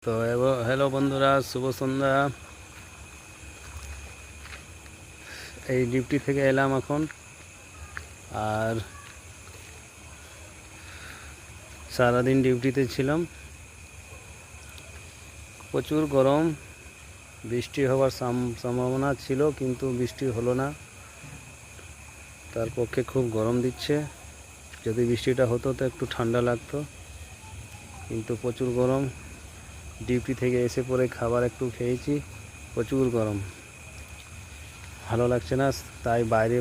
তো হ্যালো বন্ধুরা, শুভ সন্ধ্যা। এই ডিউটি থেকে এলাম এখন। আর সারাদিন ডিউটিতে ছিলাম। প্রচুর গরম, বৃষ্টি হওয়ার সম্ভাবনা ছিল, কিন্তু বৃষ্টি হলো না। তার পক্ষে খুব গরম দিচ্ছে। যদি বৃষ্টিটা হতো তো একটু ঠান্ডা লাগতো, কিন্তু প্রচুর গরম। ডিউটি থেকে এসে পরে খাবার একটু খেয়েছি, প্রচুর গরম, ভালো লাগছে না। তাই বাইরে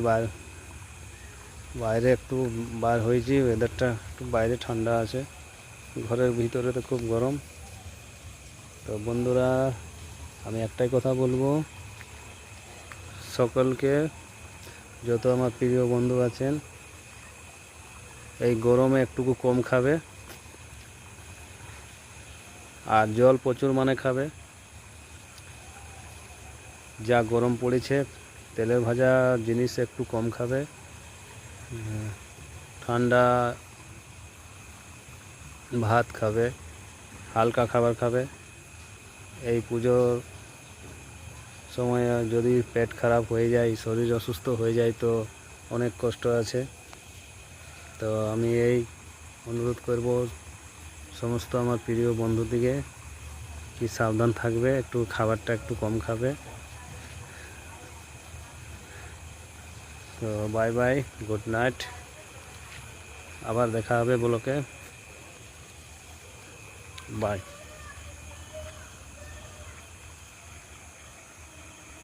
একটু বার হয়েছি। ওয়েদারটা একটু বাইরে ঠান্ডা আছে, ঘরের ভিতরে তো খুব গরম। তো বন্ধুরা, আমি একটাই কথা বলবো সকলকে, যত আমার প্রিয় বন্ধু আছেন, এই গরমে একটুকু কম খাবে আর জল প্রচুর মানে খাবে। যা গরম পড়েছে, তেলের ভাজা জিনিস একটু কম খাবে। ঠান্ডা ভাত খাবে, হালকা খাবার খাবে। এই পুজোর সময় যদি পেট খারাপ হয়ে যায়, শরীর অসুস্থ হয়ে যায়, তো অনেক কষ্ট আছে। তো আমি এই অনুরোধ করব সমস্ত আমার প্রিয় বন্ধুদিকে, কি সাবধান থাকবে, একটু খাবারটা একটু কম খাবে। তো বাই বাই, গুড নাইট, আবার দেখা হবে ব্লকে। বাই।